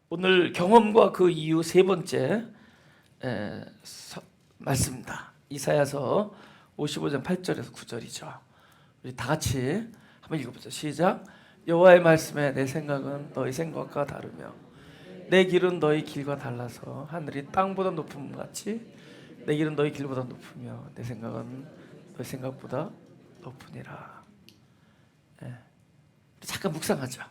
오늘 경험과 그 이유 세 번째 말씀입니다. 이사야서 55장 8절에서 9절이죠. 우리 다 같이 한번 읽어보죠. 시작. 여호와의 말씀에 내 생각은 너희 생각과 다르며 내 길은 너희 길과 달라서 하늘이 땅보다 높음 같이 내 길은 너희 길보다 높으며 내 생각은 너희 생각보다 높으니라. 잠깐 묵상하죠.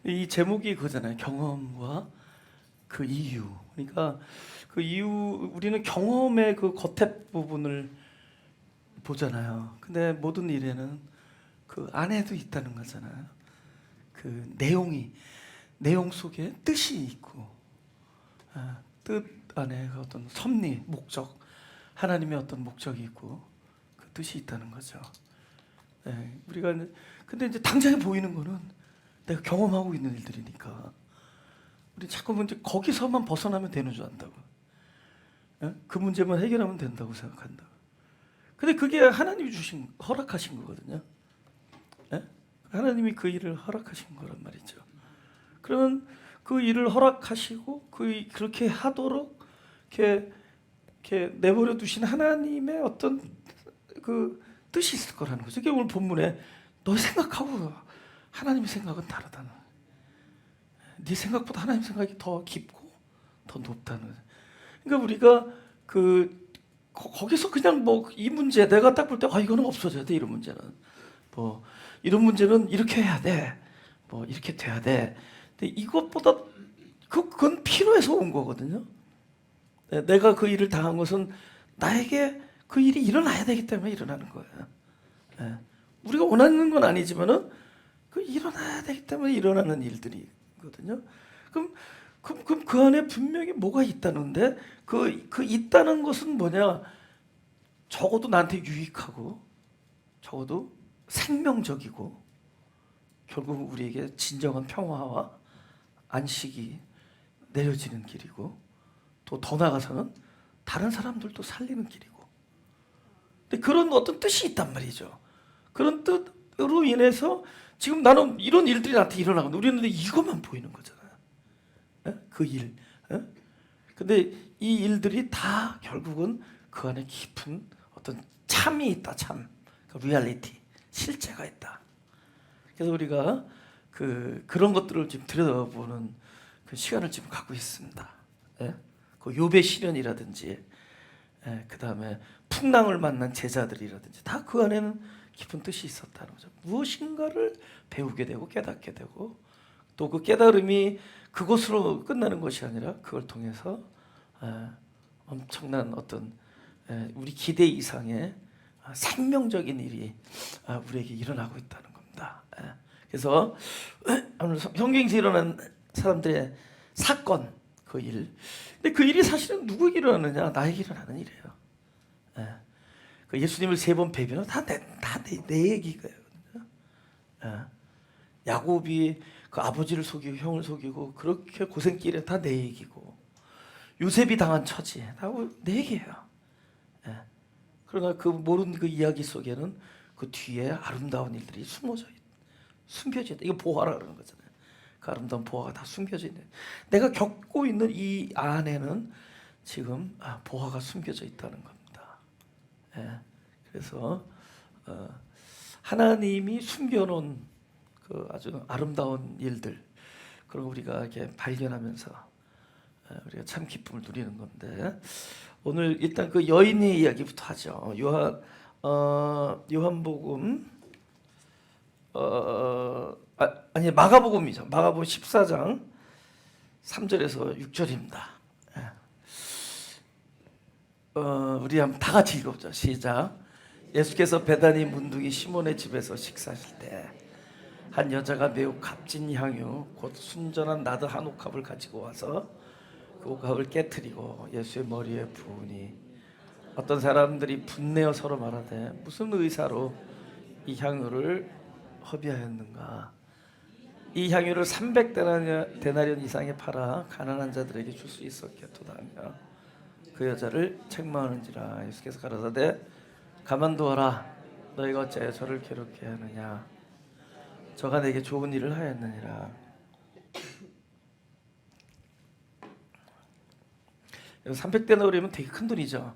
이 제목이 그거잖아요. 경험과 그 이유. 그러니까 그 이유, 우리는 경험의 그 겉에 부분을 보잖아요. 근데 모든 일에는 그 안에도 있다는 거잖아요. 그 내용 속에 뜻이 있고, 뜻 안에 그 어떤 섭리, 목적, 하나님의 어떤 목적이 있고 그 뜻이 있다는 거죠. 우리가 근데 이제 당장에 보이는 거는 내가 경험하고 있는 일들이니까 우리 자꾸 이제 거기서만 벗어나면 되는 줄 안다고. 그 문제만 해결하면 된다고 생각한다. 근데 그게 하나님이 허락하신 거거든요. 하나님이 그 일을 허락하신 거란 말이죠. 그러면 그 일을 허락하시고 그렇게 하도록 이렇게 내버려 두신 하나님의 어떤 그 뜻이 있을 거라는 거죠. 이게 오늘 본문에 너의 생각하고 하나님의 생각은 다르다는, 네 생각보다 하나님 생각이 더 깊고 더 높다는. 그러니까 우리가 거기서 그냥 뭐 이 문제 내가 딱 볼 때 이거는 없어져야 돼, 이런 문제는 뭐 이런 문제는 이렇게 해야 돼, 뭐 이렇게 돼야 돼. 근데 이것보다 그건 필요해서 온 거거든요. 내가 그 일을 당한 것은 나에게 그 일이 일어나야 되기 때문에 일어나는 거예요. 우리가 원하는 건 아니지만은 그 일어나야 되기 때문에 일어나는 일들이거든요. 그럼 그 안에 분명히 뭐가 있다는데 그 있다는 것은 뭐냐? 적어도 나한테 유익하고 적어도 생명적이고 결국 우리에게 진정한 평화와 안식이 내려지는 길이고 또 더 나아가서는 다른 사람들도 살리는 길이고. 근데 그런 어떤 뜻이 있단 말이죠. 그런 뜻으로 인해서 지금 나는 이런 일들이 나한테 일어나고 우리는 이것만 보이는 거잖아요. 그 일. 근데 이 일들이 다 결국은 그 안에 깊은 어떤 참이 있다. 참. 그 리얼리티. 실제가 있다. 그래서 우리가 그런 것들을 지금 들여다보는 그 시간을 지금 갖고 있습니다. 그 욥의 시련이라든지 그 다음에 풍랑을 만난 제자들이라든지 다 그 안에는 깊은 뜻이 있었다는 거죠. 무엇인가를 배우게 되고 깨닫게 되고 또 그 깨달음이 그것으로 끝나는 것이 아니라 그걸 통해서 엄청난 어떤 우리 기대 이상의 생명적인 일이 우리에게 일어나고 있다는 겁니다. 그래서 오늘 성경에서 일어난 사람들의 사건, 그 일. 근데 그 일이 사실은 누구에게 일어나느냐? 나에게 일어나는 일이에요. 그 예수님을 3번 배변은 다 내 얘기가요. 야곱이 그 아버지를 속이고 형을 속이고 그렇게 고생길에 다 내 얘기고 요셉이 당한 처지 다 내 얘기예요. 그러나 그 모르는 그 이야기 속에는 그 뒤에 아름다운 일들이 숨겨져 있다. 이거 보화라 그러는 거잖아요. 그 아름다운 보화가 다 숨겨져 있는. 내가 겪고 있는 이 안에는 지금 보화가 숨겨져 있다는 겁니다. 그래서 하나님이 숨겨놓은 그 아주 아름다운 일들, 그걸 우리가 이렇게 발견하면서 우리가 참 기쁨을 누리는 건데, 오늘 일단 그 여인의 이야기부터 하죠. 요한복음 아니 마가복음이죠. 마가복음 14장 3절에서 6절입니다. 우리 한번 다 같이 읽어보죠. 시작. 예수께서 베다니 문둥이 시몬의 집에서 식사하실 때 한 여자가 매우 값진 향유 곧 순전한 나드 한 옥합을 가지고 와서 그 옥합을 깨뜨리고 예수의 머리에 부으니 어떤 사람들이 분내어 서로 말하되 무슨 의사로 이 향유를 허비하였는가. 이 향유를 300데나리온 이상에 팔아 가난한 자들에게 줄 수 있었겠도다 하며 그 여자를 책망하는지라. 예수께서 가라사대 가만두어라. 너희가 어찌하여 저를 괴롭게 하느냐. 저가 내게 좋은 일을 하였느니라. 300데나리온이면 되게 큰 돈이죠.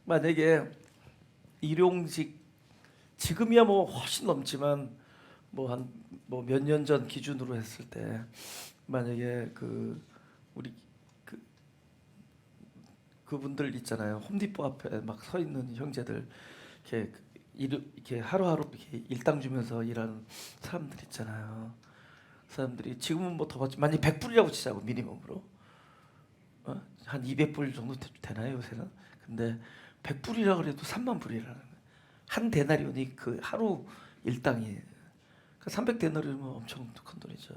만약에 일용직 지금이야 뭐 훨씬 넘지만 뭐 몇 년 전 기준으로 했을 때 만약에 우리 그분들 있잖아요. 홈디포 앞에 막 서 있는 형제들 이렇게 하루하루 이렇게 일당 주면서 일하는 사람들 있잖아요. 사람들이 지금은 뭐 더 받지. 만약 100불이라고 치자고 미니멈으로 한 200불 정도 되나요 요새는? 근데 100불이라 그래도 3만 불이라는 거예요. 한 데나리온이 그 하루 일당이 300데나리온이면 엄청 큰 돈이죠.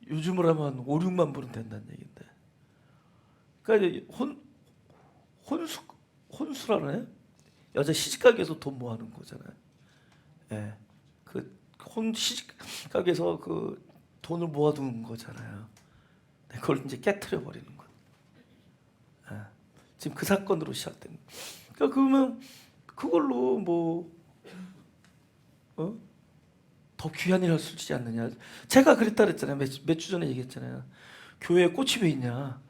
요즘으로 하면 5, 6만 불은 된다는 얘기인데. 그러니까 혼수라네. 여자 시집가게에서 돈 모아놓은 거잖아요. 예, 시집가게에서 그 돈을 모아두는 거잖아요. 그걸 이제 깨트려 버리는 거. 예, 지금 그 사건으로 시작된. 그러니까 그러면 그걸로 더 귀한 일을 할 수 있지 않느냐. 제가 그랬다 그랬잖아요. 몇 주 전에 얘기했잖아요. 교회에 꽃이 왜 있냐.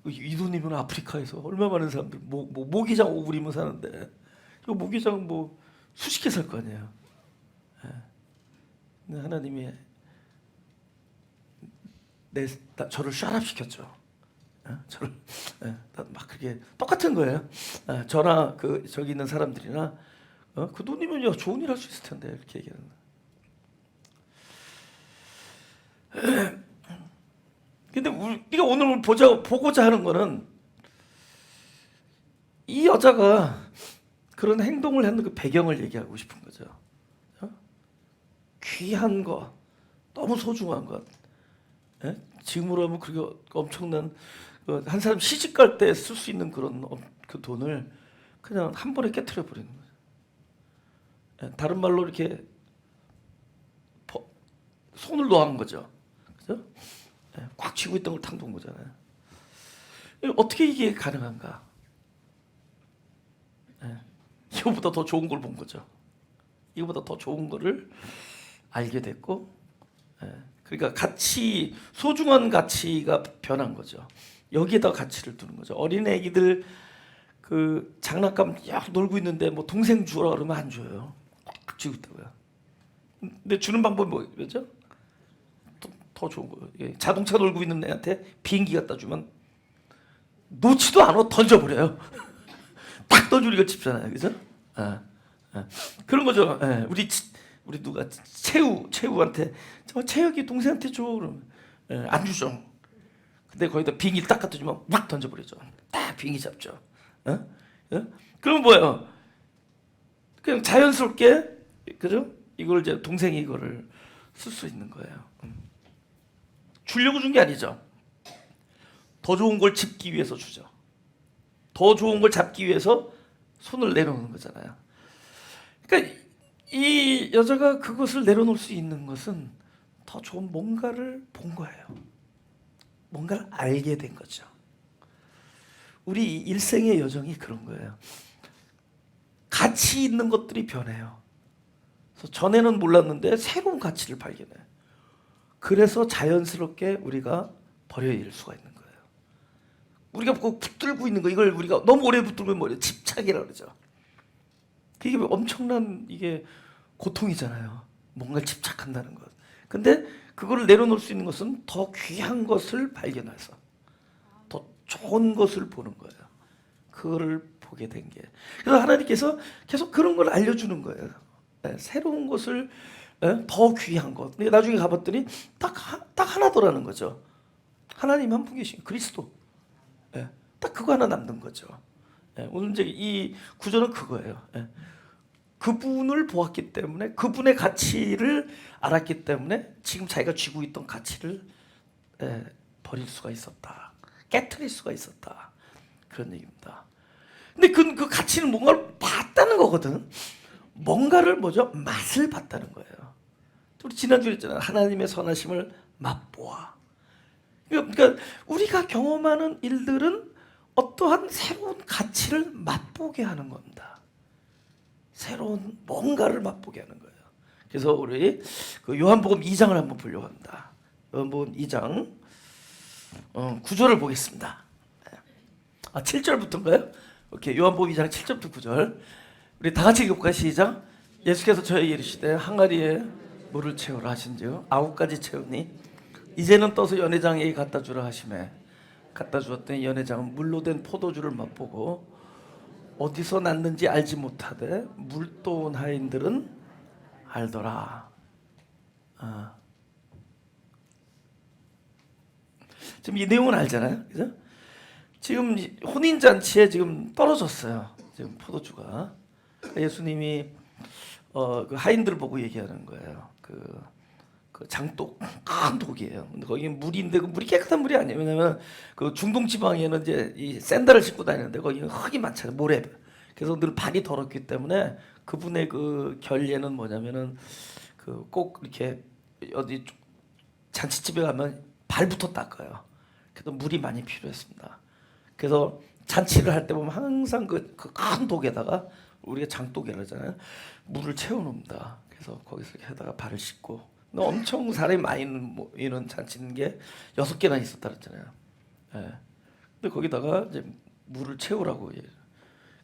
이 돈이면 아프리카에서 얼마 많은 사람들 모기장 오그리면 사는데 이 모기장 뭐 수십 개 살 거 아니에요. 근데 하나님이 저를 샤랍시켰죠. 저를 막 그렇게 똑같은 거예요. 저나 저기 있는 사람들이나 그 돈이면 좋은 일 할 수 있을 텐데 이렇게 얘기하는. 근데 우리가 오늘 보고자 하는 거는 이 여자가 그런 행동을 했는 그 배경을 얘기하고 싶은 거죠. 귀한 거, 너무 소중한 것. 지금으로 하면 그게 엄청난 한 사람 시집 갈 때 쓸 수 있는 그런 그 돈을 그냥 한 번에 깨트려 버리는 거예요. 다른 말로 이렇게 손을 놓은 거죠. 그죠? 꽉 쥐고 있던 걸 탁 놓은 거잖아요. 어떻게 이게 가능한가? 이거보다 더 좋은 걸 본 거죠. 이거보다 더 좋은 거를 알게 됐고, 그러니까 소중한 가치가 변한 거죠. 여기에다 가치를 두는 거죠. 어린 애기들 그 장난감 약 놀고 있는데 뭐 동생 주라 그러면 안 줘요. 꽉 쥐고 있다고요. 근데 주는 방법이 뭐죠? 더 좋은 거예요. 자동차 놀고 있는 애한테 비행기 갖다 주면 놓지도 않아. 던져버려요. 딱 던져주기가 쉽잖아요. 그죠? 그런 거죠. 우리 누가 채우한테 저 채혁이 동생한테 줘 그러면 안 주죠. 근데 거기다 비행기 딱 갖다 주면 막 던져버리죠. 딱 비행기 잡죠. 그럼 뭐예요? 그냥 자연스럽게 그죠? 이걸 이제 동생이 이거를 쓸 수 있는 거예요. 주려고 준 게 아니죠. 더 좋은 걸 집기 위해서 주죠. 더 좋은 걸 잡기 위해서 손을 내려놓는 거잖아요. 그러니까 이 여자가 그것을 내려놓을 수 있는 것은 더 좋은 뭔가를 본 거예요. 뭔가를 알게 된 거죠. 우리 일생의 여정이 그런 거예요. 가치 있는 것들이 변해요. 그래서 전에는 몰랐는데 새로운 가치를 발견해요. 그래서 자연스럽게 우리가 버려질 수가 있는 거예요. 우리가 붙들고 있는 거, 이걸 우리가 너무 오래 붙들면 뭐예요? 집착이라고 그러죠. 이게 엄청난 이게 고통이잖아요. 뭔가를 집착한다는 것. 근데 그거를 내려놓을 수 있는 것은 더 귀한 것을 발견해서 더 좋은 것을 보는 거예요. 그거를 보게 된 게. 그래서 하나님께서 계속 그런 걸 알려주는 거예요. 새로운 것을 더 귀한 것. 근데 나중에 가봤더니 딱 하나더라는 거죠. 하나님 한 분 계신 그리스도. 딱 그거 하나 남는 거죠. 오늘 이제 이 구절은 그거예요. 그분을 보았기 때문에 그분의 가치를 알았기 때문에 지금 자기가 쥐고 있던 가치를 버릴 수가 있었다. 깨트릴 수가 있었다. 그런 얘기입니다. 근데 그 가치는 뭔가를 봤다는 거거든. 뭔가를 뭐죠? 맛을 봤다는 거예요. 우리 지난주에 했잖아요. 하나님의 선하심을 맛보아. 그러니까 우리가 경험하는 일들은 어떠한 새로운 가치를 맛보게 하는 겁니다. 새로운 뭔가를 맛보게 하는 거예요. 그래서 우리 그 요한복음 2장을 한번 보려고 합니다. 요한복음 2장 9절을 보겠습니다. 7절부터인가요? 오케이. 요한복음 2장 7절부터 9절. 우리 다 같이 읽어볼까요? 시작. 예수께서 저에게 이르시되 항아리에 물을 채우라 하신지요 9가지 채우니 이제는 떠서 연회장에게 갖다 주라 하시매 갖다 주었더니 연회장은 물로 된 포도주를 맛보고 어디서 났는지 알지 못하되 물도 온 하인들은 알더라. 지금 이 내용은 알잖아요. 그죠? 지금 혼인잔치에 지금 떨어졌어요. 지금 포도주가. 예수님이 그 하인들을 보고 얘기하는 거예요. 그 장독, 큰 독이에요. 근데 거기 물인데 그 물이 깨끗한 물이 아니에요. 왜냐면 그 중동 지방에는 이제 이 샌들을 신고 다니는데 거기는 흙이 많잖아요. 모래. 그래서 늘 발이 더럽기 때문에 그분의 그 결례는 뭐냐면은 그 꼭 이렇게 어디 잔치집에 가면 발부터 닦아요. 그래서 물이 많이 필요했습니다. 그래서 잔치를 할 때 보면 항상 그 큰 독에다가 우리가 장독이라고 하잖아요. 물을 채워놓습니다. 그래서 거기서 이렇게 해다가 발을 씻고 엄청 사람이 많이 모이는 잔치인 게 6개나 있었다 그랬잖아요. 예. 근데 거기다가 이제 물을 채우라고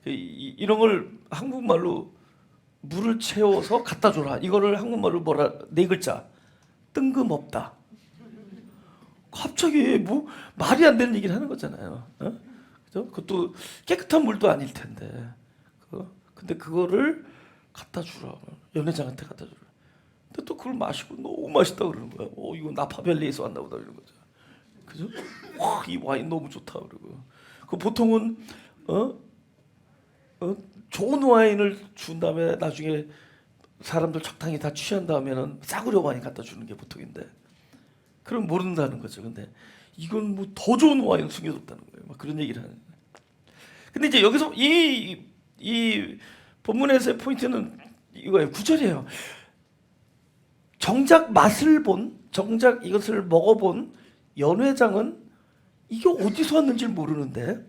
이런 걸 한국말로 물을 채워서 갖다 줘라. 이거를 한국말로 뭐라 4글자 뜬금없다. 갑자기 뭐 말이 안 되는 얘기를 하는 거잖아요. 어? 그죠? 그것도 깨끗한 물도 아닐 텐데. 근데 그거를 갖다 주라. 연회장한테 갖다 주라. 근데 또 그걸 마시고 너무 맛있다 그러는 거야. 이거 나파밸리에서 왔나 보다 이런 거죠. 그죠? 와, 이 와인 너무 좋다 그러고. 그 보통은 좋은 와인을 준 다음에 나중에 사람들 적당히 다 취한 다음에는 싸구려 와인 갖다 주는 게 보통인데. 그럼 모른다는 거죠. 근데 이건 뭐 더 좋은 와인 숨겨뒀다는 거예요. 막 그런 얘기를 하는 거예요. 근데 이제 여기서 이 본문에서의 포인트는 이거예요. 9절이에요. 정작 맛을 본, 정작 이것을 먹어본 연회장은 이게 어디서 왔는지 모르는데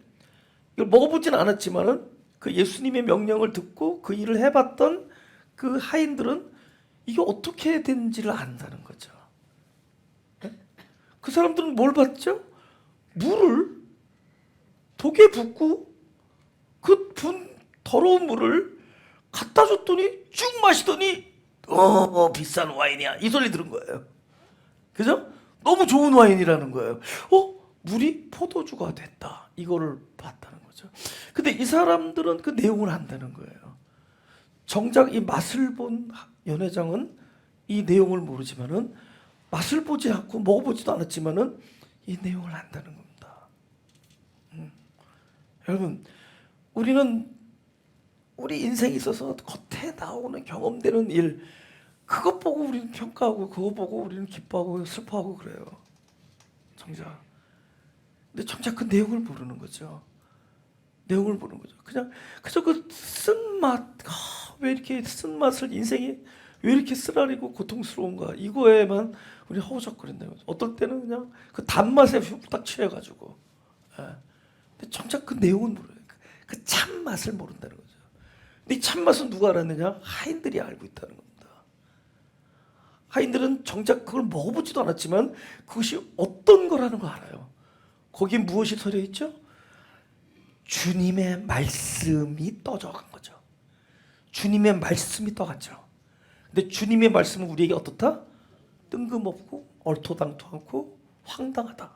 이걸 먹어보진 않았지만은 그 예수님의 명령을 듣고 그 일을 해봤던 그 하인들은 이게 어떻게 된지를 안다는 거죠. 그 사람들은 뭘 봤죠? 물을 독에 붓고 그 더러운 물을 갖다 줬더니 쭉 마시더니 비싼 와인이야 이 소리 들은 거예요. 그죠? 너무 좋은 와인이라는 거예요. 물이 포도주가 됐다. 이거를 봤다는 거죠. 근데 이 사람들은 그 내용을 안다는 거예요. 정작 이 맛을 본 연회장은 이 내용을 모르지만은 맛을 보지 않고 먹어보지도 않았지만은 이 내용을 안다는 겁니다. 여러분, 우리는 우리 인생에 있어서 겉에 나오는 경험되는 일, 그것 보고 우리는 평가하고 그거 보고 우리는 기뻐하고 슬퍼하고 그래요. 정작. 근데 정작 그 내용을 모르는 거죠. 내용을 모르는 거죠. 그저 그 쓴맛, 왜 이렇게 쓴맛을 인생이 왜 이렇게 쓰라리고 고통스러운가 이거에만 우리 허우적거린다는 거죠. 어떨 때는 그냥 그 단맛에 딱 취해가지고. 근데 정작 그 내용은 모르요. 그 참맛을 모른다는 거죠. 근데 이 참맛은 누가 알았느냐? 하인들이 알고 있다는 겁니다. 하인들은 정작 그걸 먹어보지도 않았지만 그것이 어떤 거라는 걸 알아요. 거기에 무엇이 서려 있죠? 주님의 말씀이 떠져간 거죠. 주님의 말씀이 떠갔죠. 근데 주님의 말씀은 우리에게 어떻다? 뜬금없고 얼토당토않고 황당하다.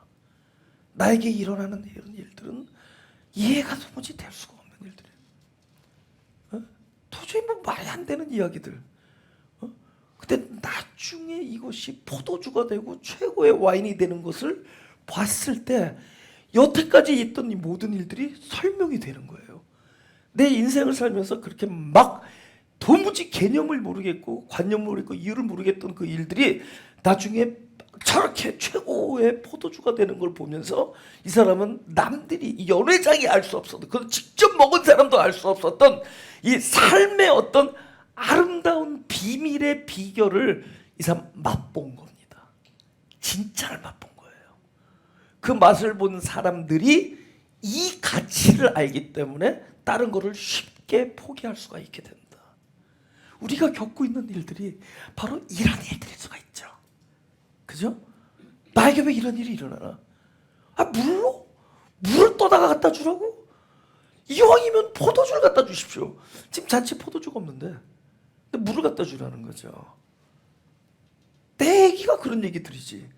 나에게 일어나는 이런 일들은 이해가 도무지 될 수가 없는 일들이에요. 도저히 뭐 말이 안 되는 이야기들. 근데 나중에 이것이 포도주가 되고 최고의 와인이 되는 것을 봤을 때 여태까지 있던 이 모든 일들이 설명이 되는 거예요. 내 인생을 살면서 그렇게 막 도무지 개념을 모르겠고 관념을 모르겠고 이유를 모르겠던 그 일들이 나중에 저렇게 최고의 포도주가 되는 걸 보면서 이 사람은 남들이 이 연회장이 알 수 없었던, 그걸 직접 먹은 사람도 알 수 없었던 이 삶의 어떤 아름다운 비밀의 비결을 이 사람 맛본 겁니다. 진짜를 맛본 거예요. 그 맛을 본 사람들이 이 가치를 알기 때문에 다른 거를 쉽게 포기할 수가 있게 된다. 우리가 겪고 있는 일들이 바로 이런 일들일 수가 있죠. 그죠? 나에게 왜 이런 일이 일어나나? 물로? 물을 떠다가 갖다 주라고? 이왕이면 포도주를 갖다 주십시오. 지금 잔치 포도주가 없는데 근데 물을 갖다 주라는 거죠. 내 얘기가 그런 얘기들이지.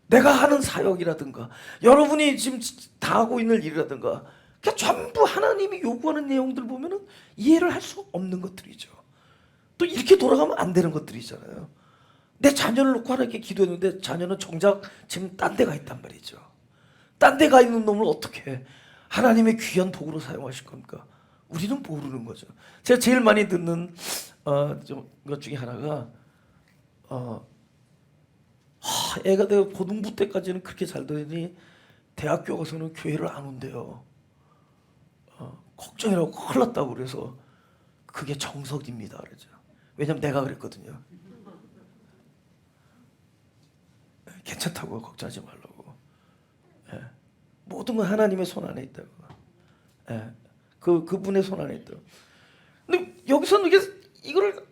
내가 하는 사역이라든가 여러분이 지금 다 하고 있는 일이라든가 그러니까 전부 하나님이 요구하는 내용들 보면은 이해를 할 수 없는 것들이죠. 또 이렇게 돌아가면 안 되는 것들이잖아요. 내 자녀를 놓고 하나님께 기도했는데 자녀는 정작 지금 딴 데 가 있단 말이죠. 딴 데 가 있는 놈을 어떻게 하나님의 귀한 도구로 사용하실 겁니까? 우리는 모르는 거죠. 제가 제일 많이 듣는 것 중에 하나가 애가 내가 고등부 때까지는 그렇게 잘 되더니 대학교 가서는 교회를 안 온대요. 걱정이라고 큰일 났다고 그래서 그게 정석입니다. 그러죠. 왜냐면 내가 그랬거든요. 괜찮다고 걱정하지 말라고. 예. 모든 건 하나님의 손 안에 있다고. 예. 그분의 손 안에 있다고. 근데 여기서는 이거를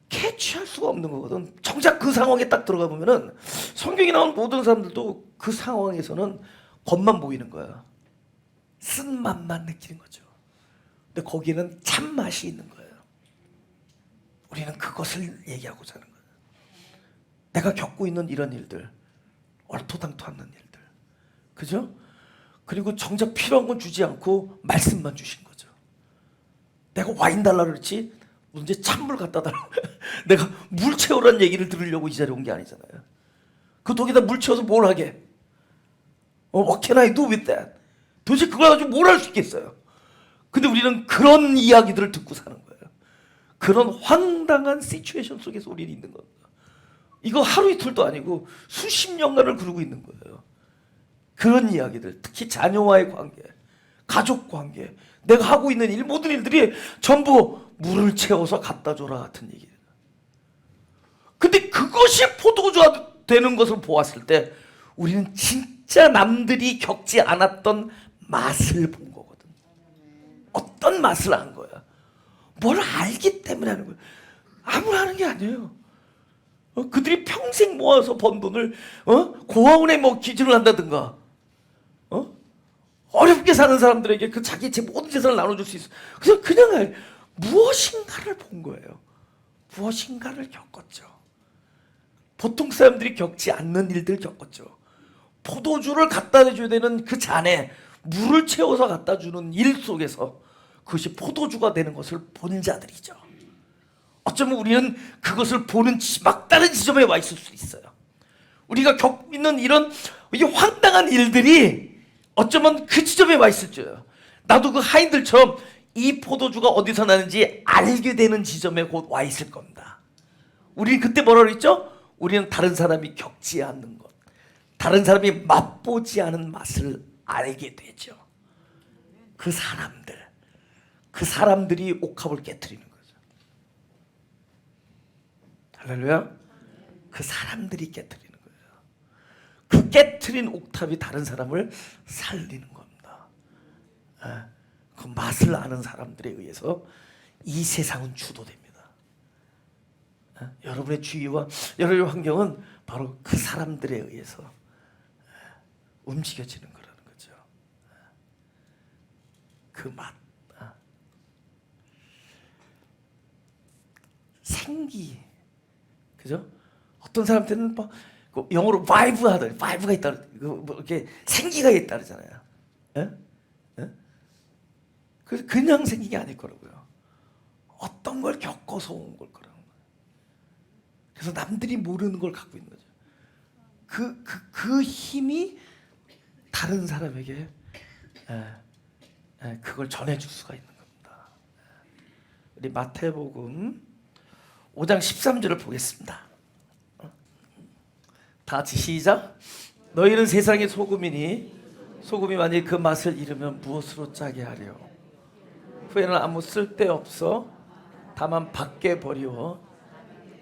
캐치할 수가 없는 거거든. 정작 그 상황에 딱 들어가 보면은 성경에 나온 모든 사람들도 그 상황에서는 겉만 보이는 거야. 쓴맛만 느끼는 거죠. 근데 거기는 참맛이 있는 거예요. 우리는 그것을 얘기하고자 하는 거예요. 내가 겪고 있는 이런 일들, 얼토당토 않는 일들, 그죠? 그리고 정작 필요한 건 주지 않고 말씀만 주신 거죠. 내가 와인 달라 그랬지 문제 찬물 갖다 달라. 내가 물 채우라는 얘기를 들으려고 이 자리에 온 게 아니잖아요. 그 독에다 물 채워서 뭘 하게? What can I do with that? 도대체 그걸 가지고 뭘 할 수 있겠어요? 근데 우리는 그런 이야기들을 듣고 사는 거예요. 그런 황당한 시츄에이션 속에서 우리는 있는 겁니다. 이거 하루 이틀도 아니고 수십 년간을 그러고 있는 거예요. 그런 이야기들, 특히 자녀와의 관계, 가족 관계, 내가 하고 있는 일, 모든 일들이 전부 물을 채워서 갖다 줘라 같은 얘기예요. 근데 그것이 포도주가 되는 것을 보았을 때 우리는 진짜 남들이 겪지 않았던 맛을 본 거거든. 어떤 맛을 안 거야. 뭘 알기 때문에 하는 거야. 아무나 하는 게 아니에요. 그들이 평생 모아서 번 돈을 고아원에 뭐 기증을 한다든가 어렵게 사는 사람들에게 그 자기 제 모든 재산을 나눠줄 수 있어. 그래서 그냥 무엇인가를 본 거예요. 무엇인가를 겪었죠. 보통 사람들이 겪지 않는 일들 겪었죠. 포도주를 갖다 줘야 되는 그 잔에 물을 채워서 갖다 주는 일 속에서 그것이 포도주가 되는 것을 본 자들이죠. 어쩌면 우리는 그것을 보는 막다른 지점에 와 있을 수 있어요. 우리가 겪고 있는 이런 이 황당한 일들이 어쩌면 그 지점에 와 있을지요. 나도 그 하인들처럼 이 포도주가 어디서 나는지 알게 되는 지점에 곧 와 있을 겁니다. 우리 그때 뭐라 그랬죠? 우리는 다른 사람이 겪지 않는 것, 다른 사람이 맛보지 않은 맛을 알게 되죠. 그 사람들이 옥합을 깨트리는 거죠. 할렐루야. 그 사람들이 깨트리는 거예요. 그 깨트린 옥탑이 다른 사람을 살리는 겁니다. 그 맛을 아는 사람들에 의해서 이 세상은 주도됩니다. 여러분의 주위와 여러분의 환경은 바로 그 사람들에 의해서 움직여지는 거라는 거죠. 그 맛, 생기, 그죠? 어떤 사람들은 뭐 영어로 바이브가 있다, 뭐 이렇게 생기가 있다 그러잖아요. 그냥 생긴 게 아닐 거라고요. 어떤 걸 겪어서 온 걸 거라는 거예요. 그래서 남들이 모르는 걸 갖고 있는 거죠. 그 힘이 다른 사람에게 그걸 전해줄 수가 있는 겁니다. 우리 마태복음 5장 13절을 보겠습니다. 다 같이 시작. 너희는 세상의 소금이니 소금이 만일 그 맛을 잃으면 무엇으로 짜게 하려. 후에는 아무 쓸데없어 다만 밖에 버리워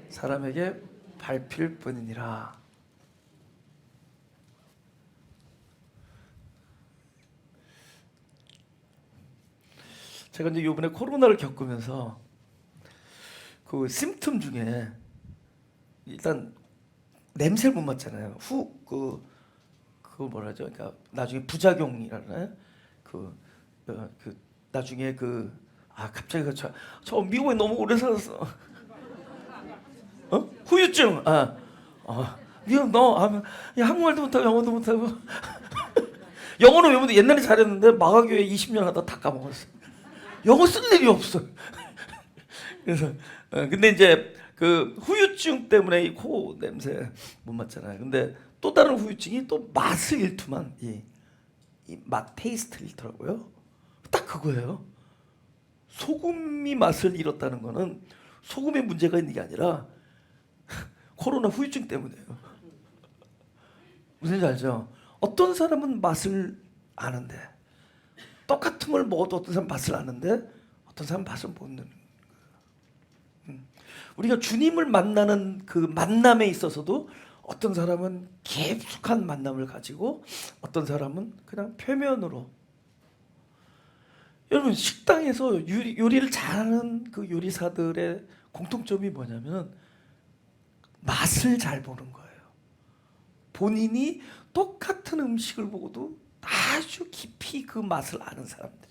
사람에게 밟힐 뿐이니라. 제가 이제 이번에 코로나를 겪으면서 그 심텀 중에 일단 냄새를 못 맡잖아요. 그거 뭐라죠? 그러니까 나중에 부작용이라나 나중에 갑자기 저 미국에 너무 오래 살았어. 후유증. 미국 한국말도 못하고 영어도 못하고 영어는 외우는데 옛날에 잘했는데 마가교회 20년 하다 다 까먹었어. 영어 쓸 일이 없어. 그래서 근데 이제 그 후유증 때문에 이 코 냄새 못 맡잖아요. 근데 또 다른 후유증이 또 맛을 잃더만 이 맛 테이스트를 잃더라고요. 딱 그거예요. 소금이 맛을 잃었다는 거는 소금에 문제가 있는 게 아니라 코로나 후유증 때문이에요. 무슨 지 알죠? 어떤 사람은 맛을 아는데 똑같은 걸 먹어도 어떤 사람은 맛을 아는데 어떤 사람은 맛을 못 느는 거예요. 우리가 주님을 만나는 그 만남에 있어서도 어떤 사람은 깊숙한 만남을 가지고 어떤 사람은 그냥 표면으로. 여러분 식당에서 요리를 잘하는 그 요리사들의 공통점이 뭐냐면 맛을 잘 보는 거예요. 본인이 똑같은 음식을 보고도 아주 깊이 그 맛을 아는 사람들이에요.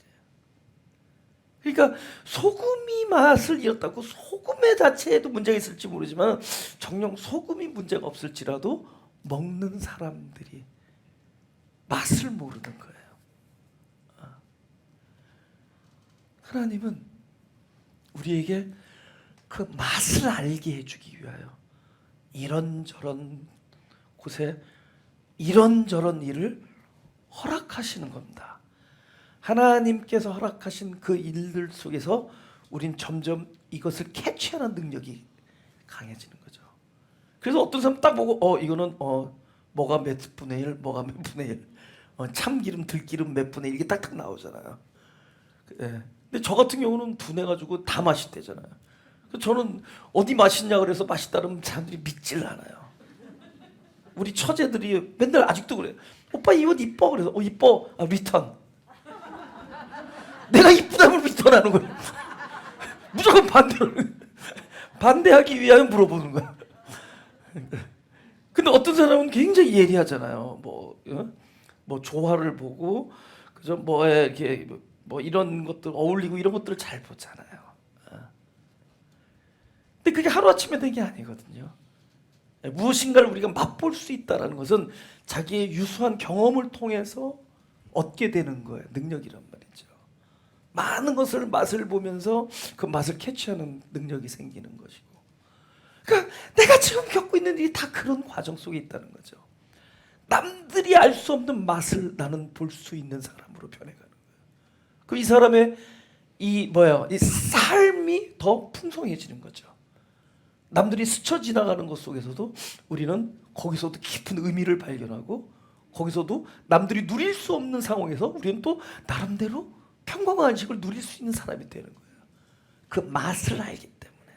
그러니까 소금이 맛을 잃었다고 소금의 자체에도 문제가 있을지 모르지만 정녕 소금이 문제가 없을지라도 먹는 사람들이 맛을 모르는 거예요. 하나님은 우리에게 그 맛을 알게 해주기 위하여 이런저런 곳에 이런저런 일을 허락하시는 겁니다. 하나님께서 허락하신 그 일들 속에서 우린 점점 이것을 캐치하는 능력이 강해지는 거죠. 그래서 어떤 사람 딱 보고 이거는 뭐가 몇 분의 1, 뭐가 몇 분의 1, 참기름, 들기름 몇 분의 1 이게 딱딱 나오잖아요. 예. 근데 저 같은 경우는 분해가지고 다 맛있대잖아요. 저는 어디 맛있냐 그래서 맛있다 그러면 사람들이 믿질 않아요. 우리 처제들이 맨날 아직도 그래. 오빠 이 옷 이뻐 그래서 이뻐. 리턴. 내가 이쁘다면 리턴하는 거야. 무조건 반대하기 위하여 물어보는 거야. 근데 어떤 사람은 굉장히 예리하잖아요. 뭐 조화를 보고 그죠? 이렇게 이런 것들 어울리고 이런 것들을 잘 보잖아요. 근데 그게 하루아침에 된 게 아니거든요. 무엇인가를 우리가 맛볼 수 있다는 것은 자기의 유수한 경험을 통해서 얻게 되는 거예요. 능력이란 말이죠. 많은 것을 맛을 보면서 그 맛을 캐치하는 능력이 생기는 것이고, 그러니까 내가 지금 겪고 있는 일이 다 그런 과정 속에 있다는 거죠. 남들이 알 수 없는 맛을 나는 볼 수 있는 사람으로 변해가는 거예요. 그 이 사람의 이 삶이 더 풍성해지는 거죠. 남들이 스쳐 지나가는 것 속에서도 우리는 거기서도 깊은 의미를 발견하고, 거기서도 남들이 누릴 수 없는 상황에서 우리는 또 나름대로 평범한 안식을 누릴 수 있는 사람이 되는 거예요. 그 맛을 알기 때문에.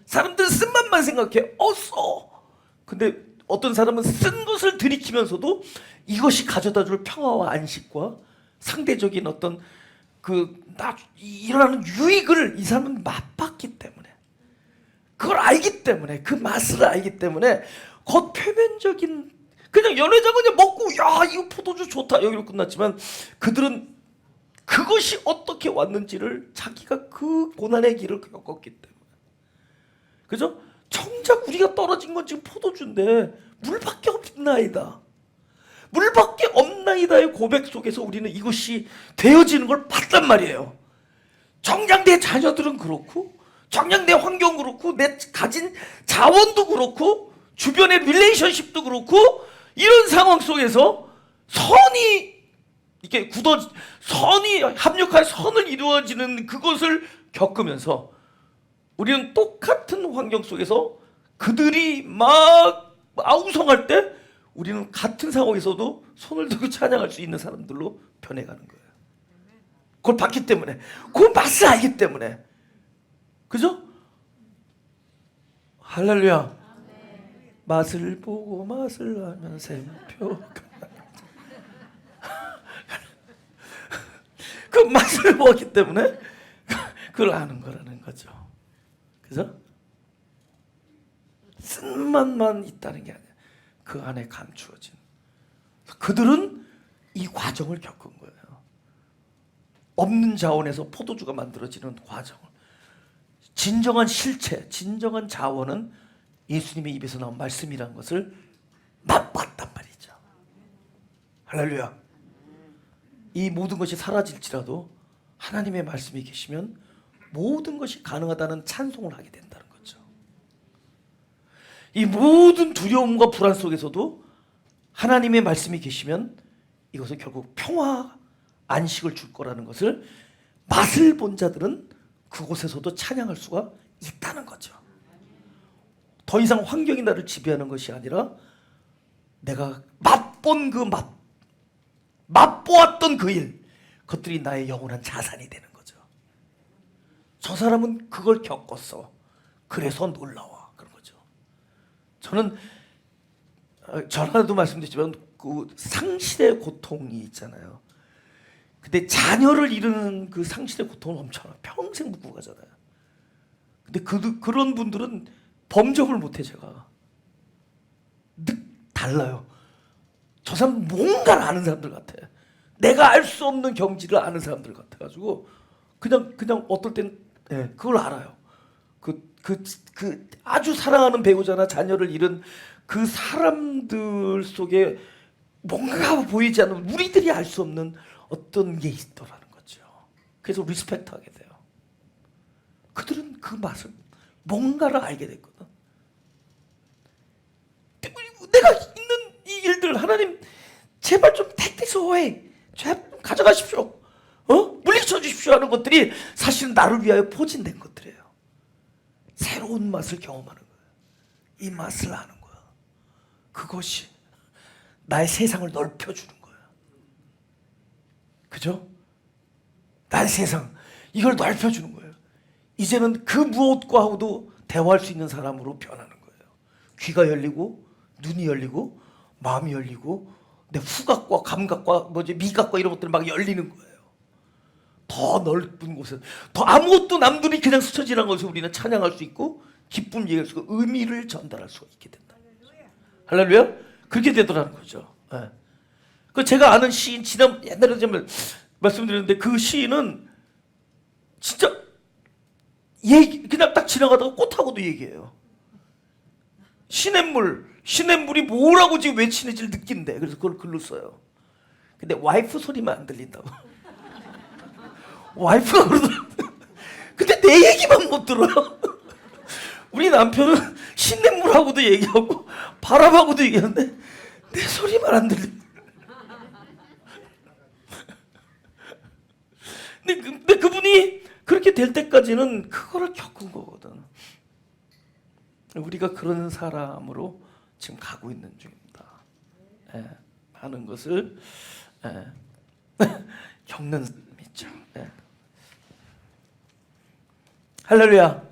사람들은 쓴 맛만 생각해. 써. 근데 어떤 사람은 쓴 것을 들이키면서도 이것이 가져다줄 평화와 안식과 상대적인 어떤 일어나는 유익을 이 사람은 맛봤기 때문에, 그걸 알기 때문에, 그 맛을 알기 때문에 겉 표면적인 그냥 연회장은 그냥 먹고 이거 포도주 좋다 여기로 끝났지만, 그들은 그것이 어떻게 왔는지를 자기가 그 고난의 길을 겪었기 때문에. 그죠? 정작 우리가 떨어진 건 지금 포도주인데 물밖에 없나이다. 물밖에 없나이다의 고백 속에서 우리는 이것이 되어지는 걸 봤단 말이에요. 정작 내 자녀들은 그렇고, 정작 내 환경 그렇고, 내 가진 자원도 그렇고, 주변의 릴레이션십도 그렇고, 이런 상황 속에서 선이 합력할 선을 이루어지는 그것을 겪으면서 우리는 똑같은 환경 속에서 그들이 막 아우성할 때 우리는 같은 상황에서도 손을 들고 찬양할 수 있는 사람들로 변해가는 거예요. 그걸 봤기 때문에, 그 맛을 알기 때문에. 그죠? 할렐루야. 맛을 보고 맛을 알면 샘표가 그 맛을 보았기 때문에 그걸 아는 거라는 거죠. 그죠? 쓴맛만 있다는 게 아니야. 그 안에 감추어진. 그들은 이 과정을 겪은 거예요. 없는 자원에서 포도주가 만들어지는 과정을. 진정한 실체, 진정한 자원은 예수님의 입에서 나온 말씀이라는 것을 맛봤단 말이죠. 할렐루야. 이 모든 것이 사라질지라도 하나님의 말씀이 계시면 모든 것이 가능하다는 찬송을 하게 된다는 거죠. 이 모든 두려움과 불안 속에서도 하나님의 말씀이 계시면 이것은 결국 평화, 안식을 줄 거라는 것을 맛을 본 자들은 그곳에서도 찬양할 수가 있다는 거죠. 더 이상 환경이 나를 지배하는 것이 아니라 내가 맛본 그 맛, 맛보았던 그 일, 그것들이 나의 영원한 자산이 되는 거죠. 저 사람은 그걸 겪었어. 그래서 놀라워. 그런 거죠. 저는 전에도 말씀드렸지만 그 상실의 고통이 있잖아요. 근데 자녀를 잃는 그 상실의 고통은 엄청나. 평생 묵고 가잖아요. 근데 그런 분들은 범접을 못해. 제가 달라요. 저 사람 뭔가를 아는 사람들 같아. 내가 알 수 없는 경지를 아는 사람들 같아가지고 그냥 어떨 땐 그걸 알아요. 그 아주 사랑하는 배우자나 자녀를 잃은 그 사람들 속에 뭔가 보이지 않는 우리들이 알 수 없는 어떤 게 있더라는 거죠. 그래서 리스펙트하게 돼요. 그들은 그 맛을 뭔가를 알게 됐거든. 내가 있는 이 일들 하나님 제발 좀 take this away. 가져가십시오. 물리쳐 주십시오 하는 것들이 사실은 나를 위하여 포진된 것들이에요. 새로운 맛을 경험하는 거예요. 이 맛을 아는 거야. 그것이 나의 세상을 넓혀주는 거예요. 그죠? 나의 세상 이걸 넓혀주는 거예요. 이제는 그 무엇과도 대화할 수 있는 사람으로 변하는 거예요. 귀가 열리고 눈이 열리고 마음이 열리고 내 후각과 감각과 미각과 이런 것들이 막 열리는 거예요. 더 넓은 곳에 더 아무것도 남들이 그냥 스쳐 지나간 것을 우리는 찬양할 수 있고 기쁨 얘기할 수 있고 의미를 전달할 수가 있게 된다. 할렐루야. 그렇게 되더라는 거죠. 네. 그 제가 아는 시인 옛날에 좀 말씀드렸는데 그 시인은 진짜 그냥 딱 지나가다가 꽃하고도 얘기해요. 시냇물이 뭐라고 지금 외치는지를 느낀대. 그래서 그걸 글로 써요. 근데 와이프 소리만 안 들린다고. 와이프가 그러더라고. 근데 내 얘기만 못 들어요. 우리 남편은 시냇물하고도 얘기하고 바람하고도 얘기하는데 내 소리만 안 들린다. 근데 그분이 그렇게 될 때까지는 그거를 겪은 거거든. 우리가 그런 사람으로 지금 가고 있는 중입니다. 하는 것을 겪는 믿죠. 할렐루야.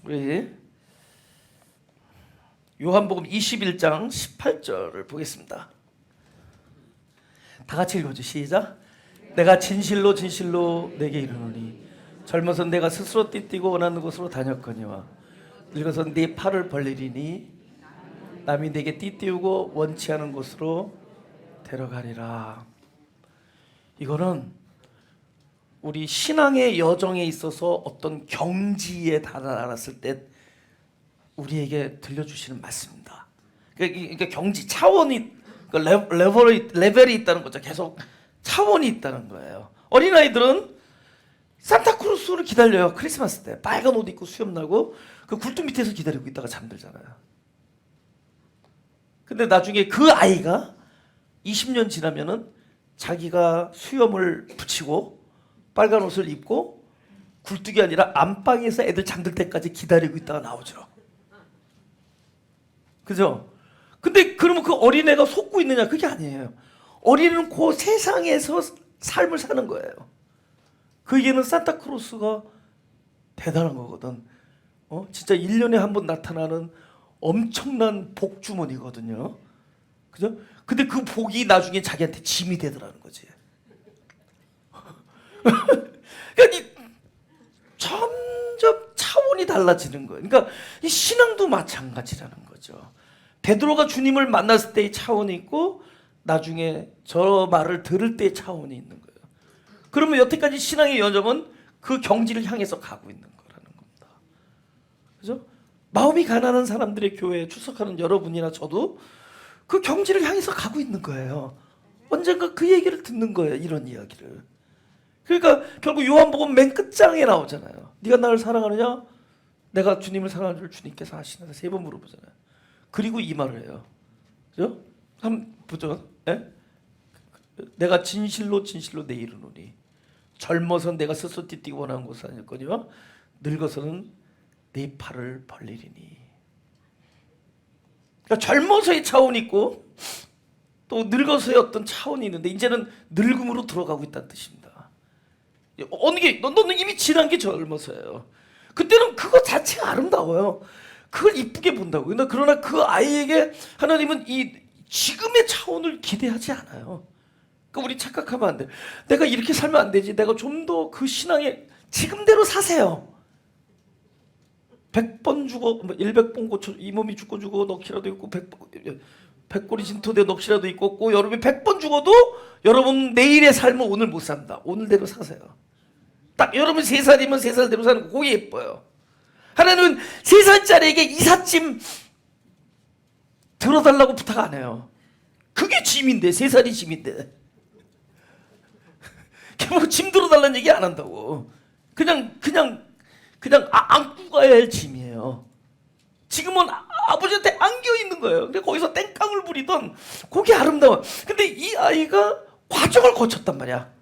우리 요한복음 21장 18절을 보겠습니다. 다 같이 읽어줘. 시작. 내가 진실로 진실로 내게 이르노니 젊어서 내가 스스로 띠뛰고 원하는 곳으로 다녔거니와 늙어서 네 팔을 벌리리니 남이 내게 띠띠우고 원치 않은 곳으로 데려가리라. 이거는 우리 신앙의 여정에 있어서 어떤 경지에 달아났을 때 우리에게 들려주시는 말씀입니다. 그러니까 경지 차원이 레벨이 있다는 거죠. 계속 차원이 있다는 거예요. 어린아이들은 산타크로스를 기다려요. 크리스마스 때 빨간 옷 입고 수염 나고 그 굴뚝 밑에서 기다리고 있다가 잠들잖아요. 근데 나중에 그 아이가 20년 지나면은 자기가 수염을 붙이고 빨간 옷을 입고 굴뚝이 아니라 안방에서 애들 잠들 때까지 기다리고 있다가 나오죠. 그죠? 근데 그러면 그 어린애가 속고 있느냐? 그게 아니에요. 어린애는 그 세상에서 삶을 사는 거예요. 그에게는 산타크로스가 대단한 거거든. 진짜 1년에 한 번 나타나는 엄청난 복주머니거든요. 그죠? 근데 그 복이 나중에 자기한테 짐이 되더라는 거지. 그러니까 점점 차원이 달라지는 거예요. 그러니까 이 신앙도 마찬가지라는 거죠. 베드로가 주님을 만났을 때의 차원이 있고 나중에 저 말을 들을 때의 차원이 있는 거예요. 그러면 여태까지 신앙의 여정은 그 경지를 향해서 가고 있는 거라는 겁니다. 그죠? 마음이 가난한 사람들의 교회에 출석하는 여러분이나 저도 그 경지를 향해서 가고 있는 거예요. 언젠가 그 얘기를 듣는 거예요. 이런 이야기를. 그러니까 결국 요한복음 맨 끝장에 나오잖아요. 네가 나를 사랑하느냐? 내가 주님을 사랑하는 줄 주님께서 아시느냐? 3번 물어보잖아요. 그리고 이 말을 해요. 그죠? 한번 보죠. 예? 내가 진실로 진실로 내 이르노니 젊어서 내가 스스로 뛰기 원하는 것은 아니었거니와 늙어서는 네 팔을 벌리리니. 그러니까 젊어서의 차원이 있고 또 늙어서의 어떤 차원이 있는데 이제는 늙음으로 들어가고 있다는 뜻입니다. 어느 게 너는 이미 지난 게 젊어서예요. 그때는 그거 자체가 아름다워요. 그걸 이쁘게 본다고요. 그러나 그 아이에게 하나님은 이 지금의 차원을 기대하지 않아요. 그러니까 우리 착각하면 안 돼. 내가 이렇게 살면 안 되지. 내가 좀 더 그 신앙에 지금대로 사세요. 100번 죽어, 100번 고쳐, 이 몸이 죽고 죽어 넣기라도 있고 100골이 진토대 넋이라도 있고 여러분이 100번 죽어도 여러분 내일의 삶을 오늘 못 산다. 오늘대로 사세요. 딱 여러분 3살이면 3살대로 사는 거 그게 예뻐요. 하나님은 3살짜리에게 이삿짐 들어달라고 부탁 안 해요. 그게 짐인데 3살이 짐인데 뭐 짐 들어달라는 얘기 안 한다고. 그냥 안고 가야 할 짐이에요. 지금은 아버지한테 안겨 있는 거예요. 근데 거기서 땡깡을 부리던 그게 아름다워. 근데 이 아이가 과정을 거쳤단 말이야.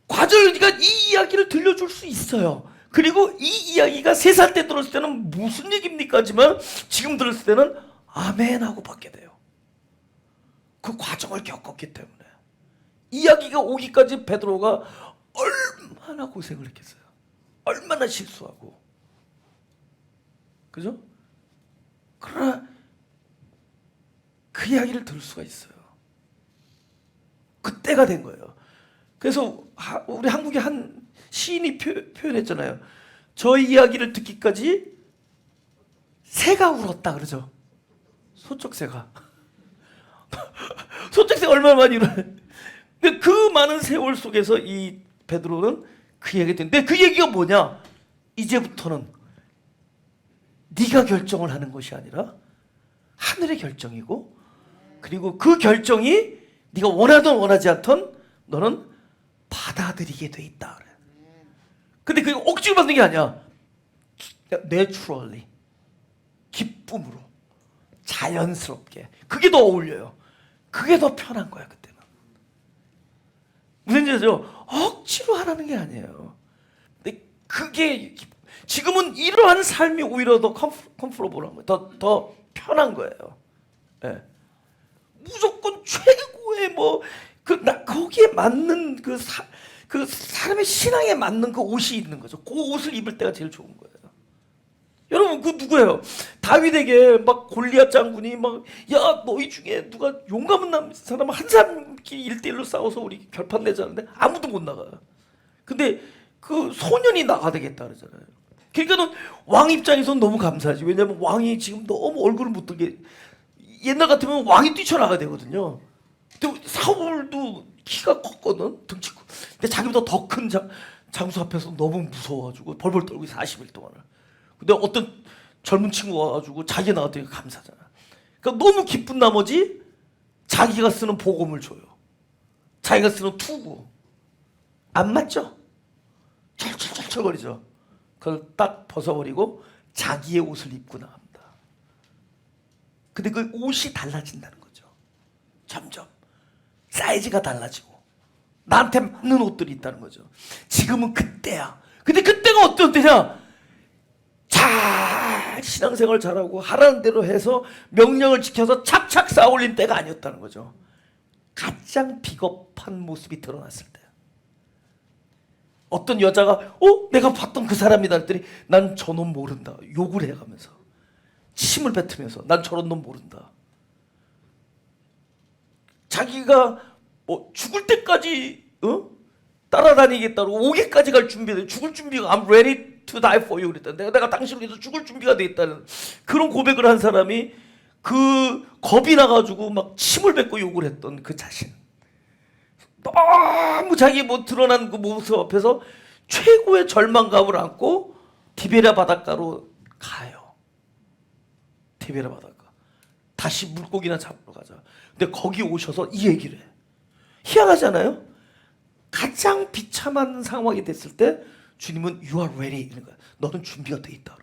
그러니까 이 이야기를 들려줄 수 있어요. 그리고 이 이야기가 3살 때 들었을 때는 무슨 얘기입니까? 하지만 지금 들었을 때는 아멘 하고 받게 돼요. 그 과정을 겪었기 때문에. 이야기가 오기까지 베드로가 얼마나 고생을 했겠어요. 얼마나 실수하고. 그죠? 그러나 그 이야기를 들을 수가 있어요. 그때가 된 거예요. 그래서 우리 한국의 한 시인이 표현했잖아요. 저 이야기를 듣기까지 새가 울었다 그러죠. 소쩍새가. 소쩍새가 얼마나 많이 울어요. 그 많은 세월 속에서 이 베드로는 그 얘기가 됐는데 그 얘기가 뭐냐? 이제부터는 네가 결정을 하는 것이 아니라 하늘의 결정이고 그리고 그 결정이 네가 원하든 원하지 않든 너는 받아들이게 돼 있다 그래. 근데 그게 억지로 받는 게 아니야. naturally 기쁨으로 자연스럽게 그게 더 어울려요. 그게 더 편한 거야 그때는. 무슨 얘기죠? 억지로 하라는 게 아니에요. 근데 그게 지금은 이러한 삶이 오히려 더 컴포러블한 거예요. 더 편한 거예요. 네. 무조건 최고의 거기에 맞는 그 사람의 신앙에 맞는 그 옷이 있는 거죠. 그 옷을 입을 때가 제일 좋은 거예요. 여러분 그 누구예요? 다윗에게 막 골리앗 장군이 야 너희 중에 누가 용감한 사람 한 사람끼리 1대1로 싸워서 우리 결판 내자는데 아무도 못 나가. 근데 그 소년이 나가야 되겠다 그러잖아요. 그러니까는 왕 입장에서는 너무 감사하지. 왜냐면 왕이 지금 너무 얼굴을 못 들게. 옛날 같으면 왕이 뛰쳐나가야 되거든요. 근데 사울도 키가 컸거든. 등치 컸. 근데 자기보다 더 큰 장수 앞에서 너무 무서워가지고 벌벌 떨고 40일 동안을. 근데 어떤 젊은 친구가 와가지고 자기가 나왔더니 감사하잖아. 그러니까 너무 기쁜 나머지 자기가 쓰는 복음을 줘요. 자기가 쓰는 투구. 안 맞죠? 철철철철거리죠. 그걸 딱 벗어버리고 자기의 옷을 입고 나갑니다. 근데 그 옷이 달라진다는 거죠. 점점. 사이즈가 달라지고 나한테 맞는 옷들이 있다는 거죠. 지금은 그때야. 근데 그때가 어떤 때냐? 잘 신앙생활 잘하고 하라는 대로 해서 명령을 지켜서 착착 쌓아올린 때가 아니었다는 거죠. 가장 비겁한 모습이 드러났을 때. 어떤 여자가 내가 봤던 그 사람이다 했더니 난 저놈 모른다 욕을 해가면서 침을 뱉으면서 난 저런 놈 모른다. 자기가 죽을 때까지 따라다니겠다고 옥에까지 갈 준비돼. 죽을 준비가 I'm ready to die for you 그랬다. 내가 당신을 위해서 죽을 준비가 돼 있다는 그런 고백을 한 사람이 그 겁이 나가지고 막 침을 뱉고 욕을 했던 그 자신. 너무 자기 드러난 그 모습 앞에서 최고의 절망감을 안고 디베랴 바닷가로 가요. 디베랴 바닷가. 다시 물고기나 잡으러 가자. 근데 거기 오셔서 이 얘기를 해. 희한하잖아요. 가장 비참한 상황이 됐을 때 주님은 You are ready 이런 거야. 너는 준비가 돼 있다.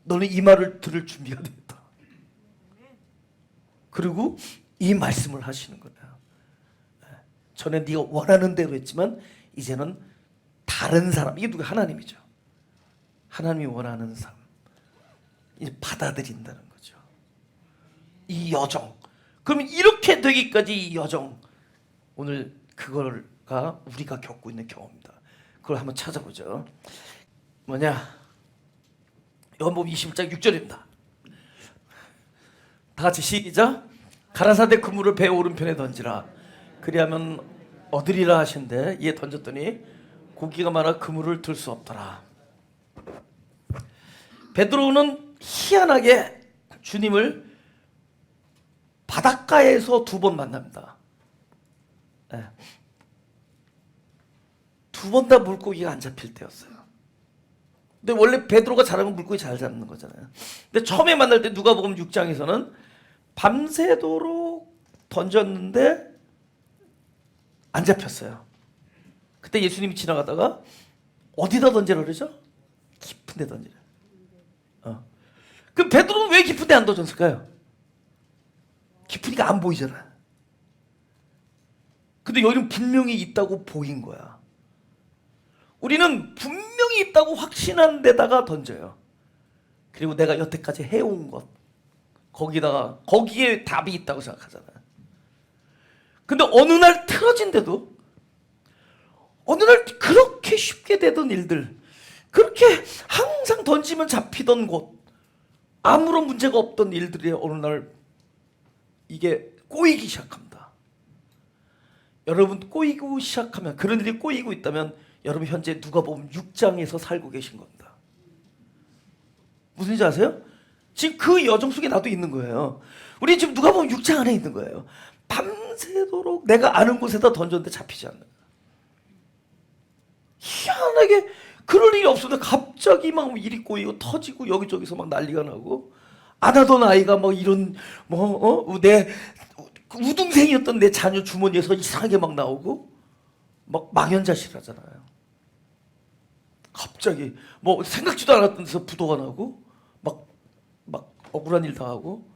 너는 이 말을 들을 준비가 돼 있다. 그리고 이 말씀을 하시는 거예요. 전에 네가 원하는 대로 했지만 이제는 다른 사람, 이게 누가? 하나님이죠. 하나님이 원하는 삶 이제 받아들인다는 거죠. 이 여정. 그러면 이렇게 되기까지 이 여정, 오늘 그걸가 우리가 겪고 있는 경험입니다. 그걸 한번 찾아보죠. 뭐냐? 요한복음 21장 6절입니다. 다 같이 시작. 가라사대 그물을 배 오른편에 던지라. 그리하면 얻으리라 하신대. 이에 던졌더니 고기가 많아 그물을 들 수 없더라. 베드로는 희한하게 주님을 바닷가에서 2번 만납니다. 네. 2번 다 물고기가 안 잡힐 때였어요. 근데 원래 베드로가 잘하면 물고기 잘 잡는 거잖아요. 근데 처음에 만날 때 누가복음 6장에서는 밤새도록 던졌는데 안 잡혔어요. 그때 예수님이 지나가다가 어디다 던지라 그러죠? 깊은 데 던지라. 그럼 베드로는 왜 깊은 데 안 던졌을까요? 깊으니까 안 보이잖아. 근데 여기는 분명히 있다고 보인 거야. 우리는 분명히 있다고 확신한 데다가 던져요. 그리고 내가 여태까지 해온 것 거기에 답이 있다고 생각하잖아요. 근데 어느 날 틀어진데도, 어느 날 그렇게 쉽게 되던 일들, 그렇게 항상 던지면 잡히던 곳, 아무런 문제가 없던 일들이 어느 날 이게 꼬이기 시작합니다. 여러분 꼬이고 시작하면, 그런 일이 꼬이고 있다면 여러분 현재 누가복음 6장에서 살고 계신 겁니다. 무슨 일인지 아세요? 지금 그 여정 속에 나도 있는 거예요. 우리 지금 누가복음 6장 안에 있는 거예요. 밤새도록 내가 아는 곳에다 던졌는데 잡히지 않는 거야. 희한하게 그럴 일이 없었는데 갑자기 막 일이 꼬이고 터지고 여기저기서 막 난리가 나고, 안 하던 아이가 막 이런 내 우등생이었던 내 자녀 주머니에서 이상하게 막 나오고 막 망연자실 하잖아요. 갑자기 생각지도 않았던 데서 부도가 나고 막 억울한 일 당하고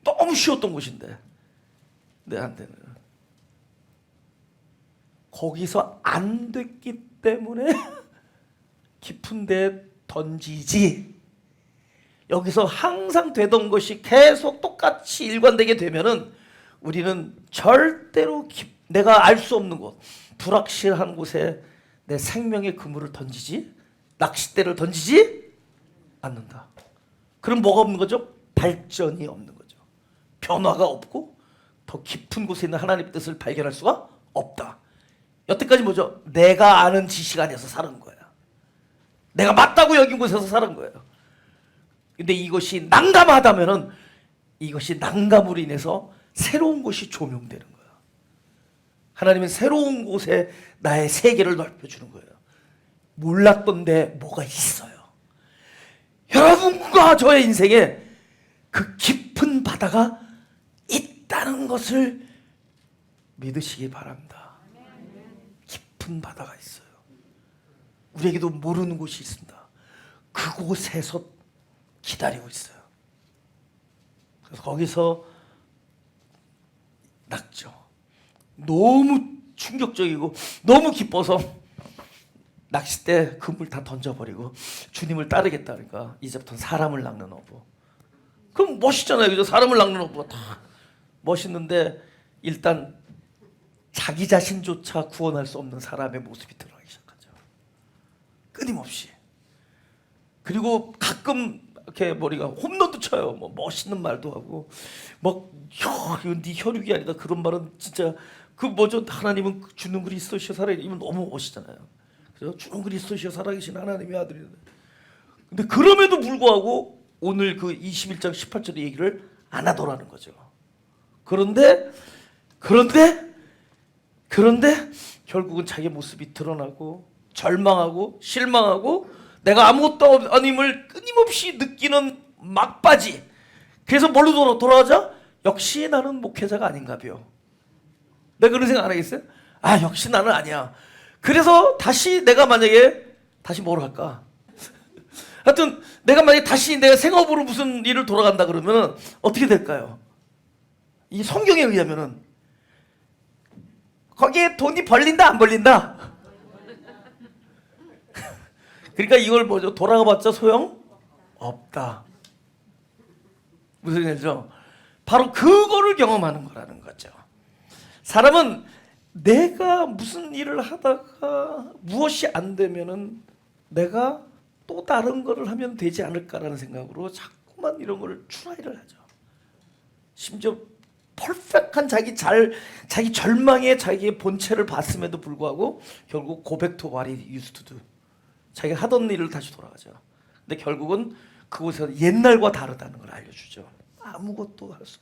너무 쉬웠던 곳인데 내한테는 거기서 안 됐기 때문에 깊은 데 던지지. 여기서 항상 되던 것이 계속 똑같이 일관되게 되면은 우리는 절대로 내가 알 수 없는 곳, 불확실한 곳에 내 생명의 그물을 던지지, 낚싯대를 던지지 않는다. 그럼 뭐가 없는 거죠? 발전이 없는 거죠. 변화가 없고 더 깊은 곳에 있는 하나님의 뜻을 발견할 수가 없다. 여태까지 뭐죠? 내가 아는 지식 안에서 사는 거야. 내가 맞다고 여긴 곳에서 사는 거예요. 근데 이것이 난감하다면은 이것이 난감으로 인해서 새로운 곳이 조명되는 거예요. 하나님은 새로운 곳에 나의 세계를 넓혀주는 거예요. 몰랐던 데 뭐가 있어요. 여러분과 저의 인생에 그 깊은 바다가 있다는 것을 믿으시기 바랍니다. 깊은 바다가 있어요. 우리에게도 모르는 곳이 있습니다. 그곳에서 기다리고 있어요. 그래서 거기서 와닿죠. 너무 충격적이고 너무 기뻐서 낚싯대 그물 다 던져버리고 주님을 따르겠다니까 이제부터는 사람을 낚는 어부. 그럼 멋있잖아요. 그죠? 사람을 낚는 어부가 다 멋있는데 일단 자기 자신조차 구원할 수 없는 사람의 모습이 드러나기 시작하죠. 끊임없이. 그리고 가끔 이렇게 머리가 홈런도 쳐요. 뭐 멋있는 말도 하고 막 이건 네 혈육이 아니다 그런 말은 진짜 그 뭐죠? 하나님은 주는 그리스도시여 살아계시면 너무 멋있잖아요. 그죠? 주는 그리스도시여 살아계신 하나님의 아들인데. 근데 그럼에도 불구하고 오늘 그 21장 18절의 얘기를 안 하더라는 거죠. 그런데 결국은 자기 모습이 드러나고 절망하고 실망하고 내가 아무것도 아님을 끊임없이 느끼는 막바지. 그래서 뭘로 돌아가자? 역시 나는 목회자가 아닌가벼. 내가 그런 생각 안 하겠어요? 아 역시 나는 아니야. 그래서 다시 내가 만약에 다시 뭘 할까? 하여튼 내가 만약에 다시 내가 생업으로 무슨 일을 돌아간다 그러면 어떻게 될까요? 이 성경에 의하면은 거기에 돈이 벌린다 안 벌린다? 그러니까 이걸 뭐죠? 돌아가봤자 소용 없다. 무슨 얘기죠? 바로 그거를 경험하는 거라는 거죠. 사람은 내가 무슨 일을 하다가 무엇이 안 되면은 내가 또 다른 거를 하면 되지 않을까라는 생각으로 자꾸만 이런 거를 트라이를 하죠. 심지어 퍼펙트한 자기 절망의 자기의 본체를 봤음에도 불구하고 결국 고백 to what he used to do. 자기가 하던 일을 다시 돌아가죠. 근데 결국은 그곳에서 옛날과 다르다는 걸 알려주죠. 아무것도 할 수.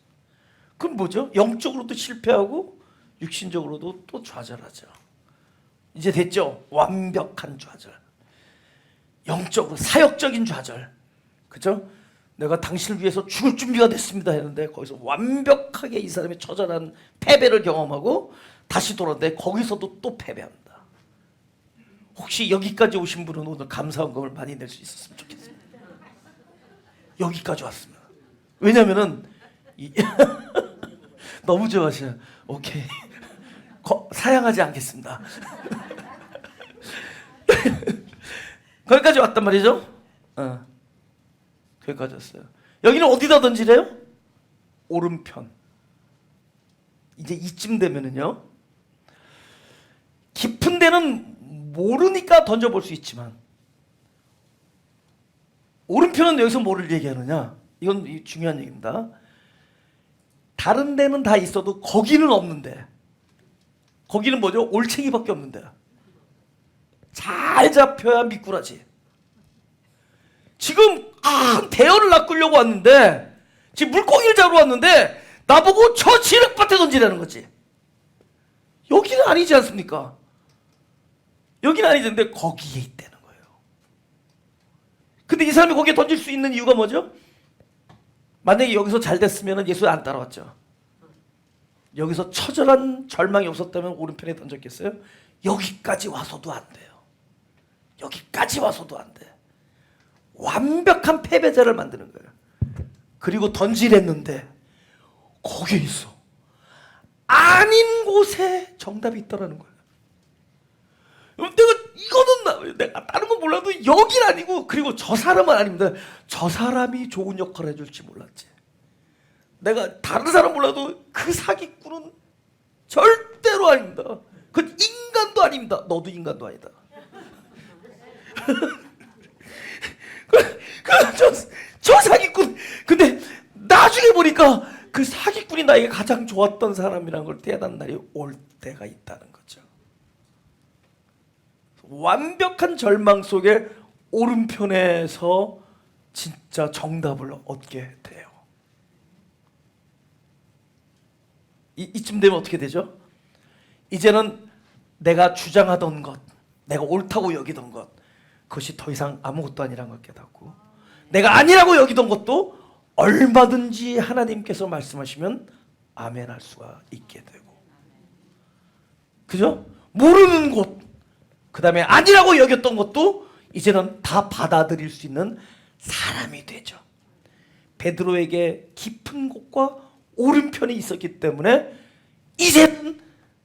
그럼 뭐죠? 영적으로도 실패하고 육신적으로도 또 좌절하죠. 이제 됐죠? 완벽한 좌절. 영적으로 사역적인 좌절. 그죠? 내가 당신을 위해서 죽을 준비가 됐습니다 했는데 거기서 완벽하게 이 사람의 처절한 패배를 경험하고 다시 돌아오는데 거기서도 또 패배합니다. 혹시 여기까지 오신 분은 오늘 감사원금을 많이 낼 수 있었으면 좋겠습니다. 여기까지 왔습니다. 왜냐면은 너무 좋아하셔요. 오케이. 사양하지 않겠습니다. 거기까지 왔단 말이죠. 거기까지 왔어요. 여기는 어디다 던지래요? 오른편. 이제 이쯤 되면은요. 깊은 데는 모르니까 던져볼 수 있지만 오른편은 여기서 뭐를 얘기하느냐? 이건 중요한 얘기입니다. 다른 데는 다 있어도 거기는 없는데 거기는 뭐죠? 올챙이밖에 없는데 잘 잡혀야 미꾸라지. 지금 대어를 낚으려고 왔는데 지금 물고기를 잡으러 왔는데 나보고 저 진흙밭에 던지라는 거지. 여기는 아니지 않습니까? 여기는 아니던데 거기에 있다는 거예요. 근데 이 사람이 거기에 던질 수 있는 이유가 뭐죠? 만약에 여기서 잘 됐으면 예수 안 따라왔죠. 여기서 처절한 절망이 없었다면 오른편에 던졌겠어요? 여기까지 와서도 안 돼요. 여기까지 와서도 안 돼. 완벽한 패배자를 만드는 거예요. 그리고 던지랬는데 거기에 있어. 아닌 곳에 정답이 있더라는 거예요. 내가 다른 건 몰라도 여긴 아니고 그리고 저 사람은 아닙니다. 저 사람이 좋은 역할을 해줄지 몰랐지. 내가 다른 사람 몰라도 그 사기꾼은 절대로 아닙니다. 그 인간도 아닙니다. 너도 인간도 아니다. 저 사기꾼. 근데 나중에 보니까 그 사기꾼이 나에게 가장 좋았던 사람이라는 걸 깨닫는 날이 올 때가 있다는 거죠. 완벽한 절망 속에 오른편에서 진짜 정답을 얻게 돼요. 이쯤 되면 어떻게 되죠? 이제는 내가 주장하던 것, 내가 옳다고 여기던 것, 그것이 더 이상 아무것도 아니라는 걸 깨닫고 내가 아니라고 여기던 것도 얼마든지 하나님께서 말씀하시면 아멘할 수가 있게 되고, 그죠? 모르는 곳, 그 다음에 아니라고 여겼던 것도 이제는 다 받아들일 수 있는 사람이 되죠. 베드로에게 깊은 곳과 오른편이 있었기 때문에 이제는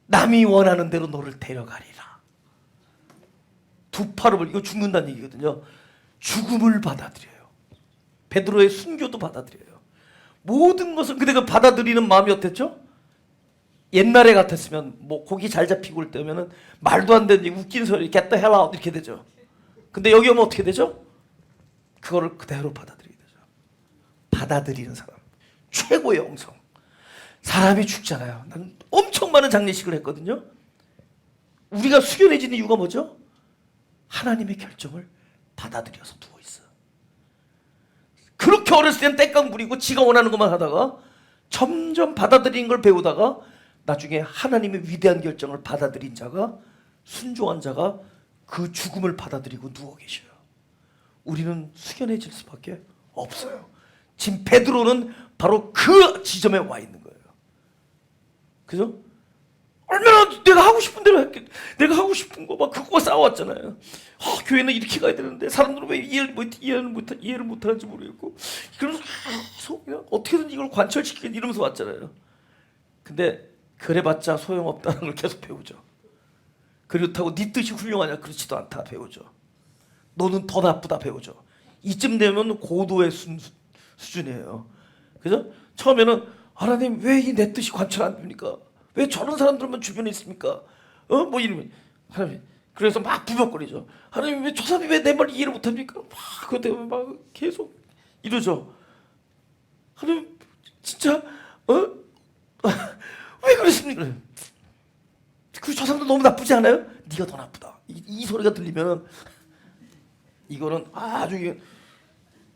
남이 원하는 대로 너를 데려가리라. 두 팔을 벌리고, 이거 죽는다는 얘기거든요. 죽음을 받아들여요. 베드로의 순교도 받아들여요. 모든 것을. 근데 그 받아들이는 마음이 어땠죠? 옛날에 같았으면 뭐 고기 잘 잡히고 올 때면은 말도 안 되는 웃긴 소리 get the hell out 이렇게 되죠. 근데 여기 오면 어떻게 되죠? 그거를 그대로 받아들이게 되죠. 받아들이는 사람 최고의 영성. 사람이 죽잖아요. 난 엄청 많은 장례식을 했거든요. 우리가 숙연해지는 이유가 뭐죠? 하나님의 결정을 받아들여서 누워있어. 그렇게 어렸을 땐 땡깡 부리고 지가 원하는 것만 하다가 점점 받아들이는 걸 배우다가 나중에 하나님의 위대한 결정을 받아들인 자가, 순종한 자가 그 죽음을 받아들이고 누워 계셔요. 우리는 숙연해질 수밖에 없어요. 지금 베드로는 바로 그 지점에 와 있는 거예요. 그죠? 얼마나 내가 하고 싶은 대로 했겠, 내가 하고 싶은 거 막 그거 싸워왔잖아요. 교회는 이렇게 가야 되는데 사람들은 왜 이해를 못하는지 모르겠고, 그러면서 계속 그냥 어떻게든 이걸 관철시키겠 이러면서 왔잖아요. 근데 그래봤자 소용없다는 걸 계속 배우죠. 그렇다고 네 뜻이 훌륭하냐? 그렇지도 않다 배우죠. 너는 더 나쁘다 배우죠. 이쯤 되면 고도의 수준이에요. 그죠? 처음에는 하나님 왜 이 내 뜻이 관철 안 됩니까? 왜 저런 사람들만 주변에 있습니까? 뭐 이러면 하나님, 그래서 막 부벽거리죠. 하나님 왜 저 사람이 왜 내 말 이해를 못합니까? 막 그것 때문에 막 계속 이러죠. 하나님 진짜 왜 그러십니까? 저 사람도 너무 나쁘지 않아요? 네가 더 나쁘다. 이 소리가 들리면 이거는 아주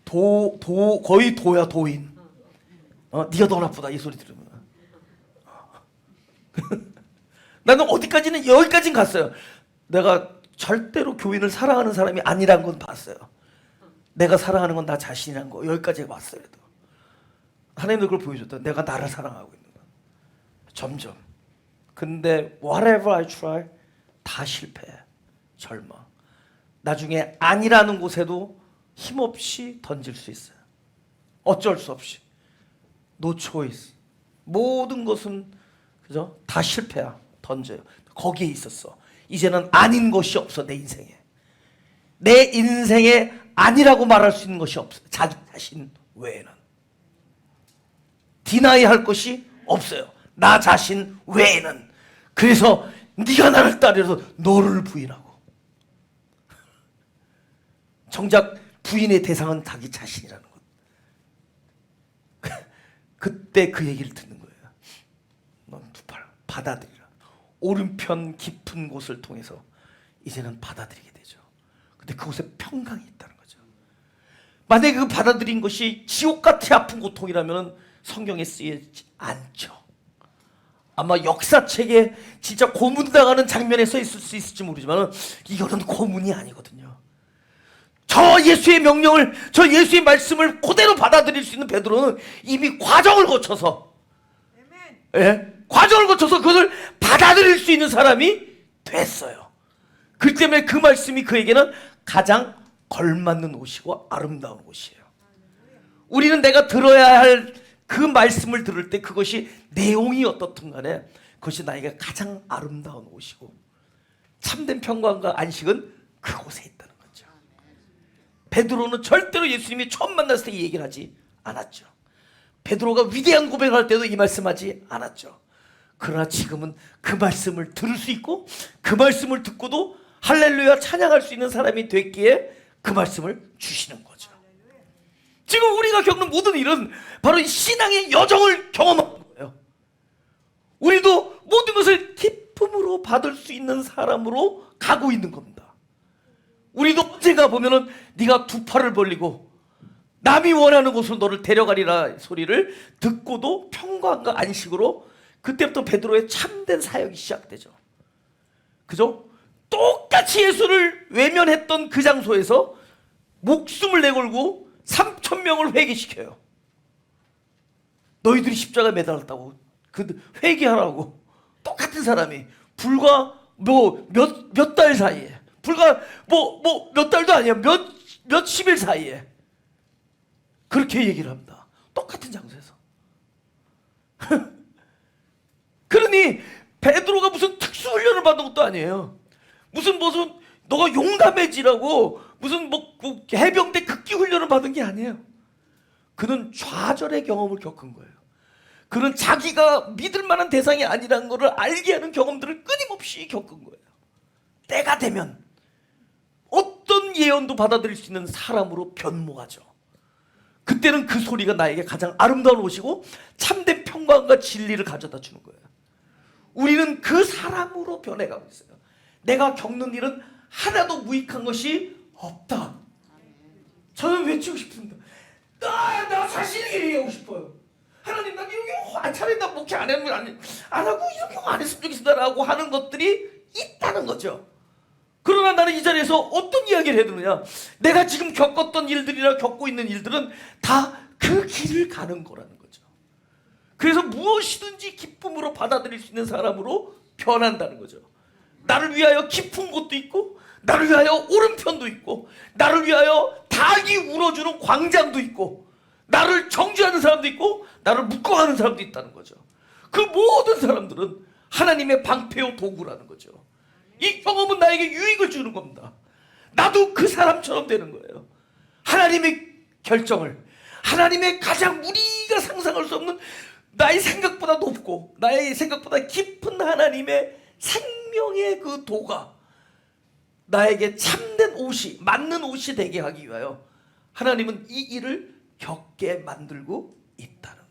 거의 도야, 도인. 네가 더 나쁘다 이 소리 들으면. 나는 어디까지는 여기까지는 갔어요. 내가 절대로 교인을 사랑하는 사람이 아니란 건 봤어요. 내가 사랑하는 건 나 자신이란 거 여기까지 왔어요. 하나님도 그걸 보여줬다. 내가 나를 사랑하고 있는 거. 점점. 근데 whatever I try 다 실패해. 절망. 나중에 아니라는 곳에도 힘없이 던질 수 있어요. 어쩔 수 없이. No choice. 모든 것은 그죠? 다 실패야. 던져요. 거기에 있었어. 이제는 아닌 것이 없어. 내 인생에. 내 인생에 아니라고 말할 수 있는 것이 없어. 자기 자신 외에는. 디나이 할 것이 없어요. 나 자신 외에는. 그래서 네가 나를 따르서 너를 부인하고. 정작 부인의 대상은 자기 자신이라는 것. 그때 그 얘기를 듣는 거예요. 넌 두 팔 받아들이라. 오른편 깊은 곳을 통해서 이제는 받아들이게 되죠. 근데 그곳에 평강이 있다는 거죠. 만약에 그 받아들인 것이 지옥같이 아픈 고통이라면 성경에 쓰이지 않죠. 아마 역사책에 진짜 고문당하는 장면에 써 있을 수 있을지 모르지만 이거는 고문이 아니거든요. 저 예수의 명령을, 저 예수의 말씀을 그대로 받아들일 수 있는 베드로는 이미 과정을 거쳐서, 과정을 거쳐서 그것을 받아들일 수 있는 사람이 됐어요. 그 때문에 그 말씀이 그에게는 가장 걸맞는 옷이고 아름다운 옷이에요. 우리는 내가 들어야 할 그 말씀을 들을 때 그것이 내용이 어떻든 간에 그것이 나에게 가장 아름다운 옷이고 참된 평강과 안식은 그곳에 있다는 거죠. 베드로는 절대로 예수님이 처음 만났을 때 이 얘기를 하지 않았죠. 베드로가 위대한 고백을 할 때도 이 말씀하지 않았죠. 그러나 지금은 그 말씀을 들을 수 있고 그 말씀을 듣고도 할렐루야 찬양할 수 있는 사람이 됐기에 그 말씀을 주시는 거죠. 지금 우리가 겪는 모든 일은 바로 이 신앙의 여정을 경험하는 거예요. 우리도 모든 것을 기쁨으로 받을 수 있는 사람으로 가고 있는 겁니다. 우리도 언젠가 보면은 네가 두 팔을 벌리고 남이 원하는 곳으로 너를 데려가리라 소리를 듣고도 평강과 안식으로 그때부터 베드로의 참된 사역이 시작되죠. 그죠? 똑같이 예수를 외면했던 그 장소에서 목숨을 내걸고 3,000명을 회개시켜요. 너희들이 십자가에 매달았다고 그 회개하라고. 똑같은 사람이 불과 몇 달 사이에, 불과 몇 달도 아니야, 몇십일 사이에 그렇게 얘기를 합니다. 똑같은 장소에서. 그러니 베드로가 무슨 특수 훈련을 받은 것도 아니에요. 무슨 너가 용감해지라고 무슨 해병대 극기 훈련을 받은 게 아니에요. 그는 좌절의 경험을 겪은 거예요. 그는 자기가 믿을 만한 대상이 아니라는 것을 알게 하는 경험들을 끊임없이 겪은 거예요. 때가 되면 어떤 예언도 받아들일 수 있는 사람으로 변모하죠. 그때는 그 소리가 나에게 가장 아름다운 옷이고 참된 평강과 진리를 가져다 주는 거예요. 우리는 그 사람으로 변해가고 있어요. 내가 겪는 일은 하나도 무익한 것이 없다. 저는 외치고 싶습니다. 나 자신에게 얘기하고 싶어요. 하나님, 난 이렇게 차라리 나 목회 안 하고 이렇게 안 했으면 좋겠습니다라고 하는 것들이 있다는 거죠. 그러나 나는 이 자리에서 어떤 이야기를 해드느냐, 내가 지금 겪었던 일들이나 겪고 있는 일들은 다 그 길을 가는 거라는 거죠. 그래서 무엇이든지 기쁨으로 받아들일 수 있는 사람으로 변한다는 거죠. 나를 위하여 깊은 곳도 있고, 나를 위하여 오른편도 있고, 나를 위하여 닭이 울어주는 광장도 있고, 나를 정죄하는 사람도 있고, 나를 묶어가는 사람도 있다는 거죠. 그 모든 사람들은 하나님의 방패요 도구라는 거죠. 이 경험은 나에게 유익을 주는 겁니다. 나도 그 사람처럼 되는 거예요. 하나님의 결정을, 하나님의 가장 우리가 상상할 수 없는, 나의 생각보다 높고 나의 생각보다 깊은 하나님의 생명의 그 도가 나에게 참된 옷이, 맞는 옷이 되게 하기 위하여 하나님은 이 일을 겪게 만들고 있다는